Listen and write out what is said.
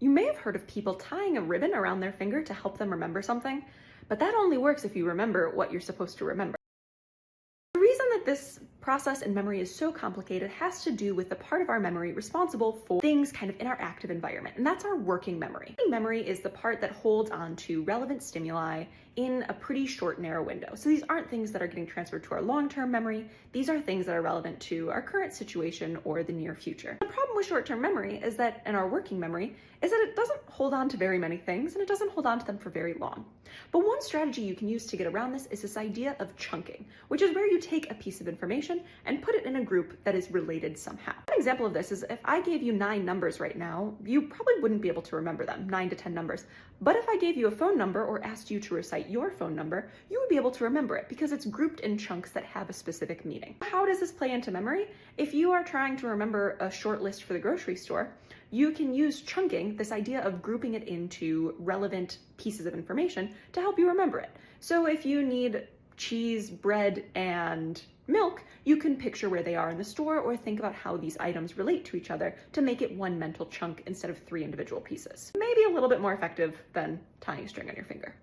You may have heard of people tying a ribbon around their finger to help them remember something, but that only works if you remember what you're supposed to remember. The reason that this process in memory is so complicated has to do with the part of our memory responsible for things kind of in our active environment, and that's our working memory. Working memory is the part that holds on to relevant stimuli in a pretty short, narrow window. So these aren't things that are getting transferred to our long-term memory. These are things that are relevant to our current situation or the near future. The problem with short-term memory is that in our working memory is that it doesn't hold on to very many things, and it doesn't hold on to them for very long. But one strategy you can use to get around this is this idea of chunking, which is where you take a piece of information and put it in a group that is related somehow. An example of this is if I gave you 9 numbers right now, you probably wouldn't be able to remember them, 9 to 10 numbers. But if I gave you a phone number or asked you to recite your phone number, you would be able to remember it because it's grouped in chunks that have a specific meaning. How does this play into memory? If you are trying to remember a short list for the grocery store, you can use chunking, this idea of grouping it into relevant pieces of information, to help you remember it. So if you need cheese, bread, and milk, you can picture where they are in the store or think about how these items relate to each other to make it one mental chunk instead of 3 individual pieces. Maybe a little bit more effective than tying a string on your finger.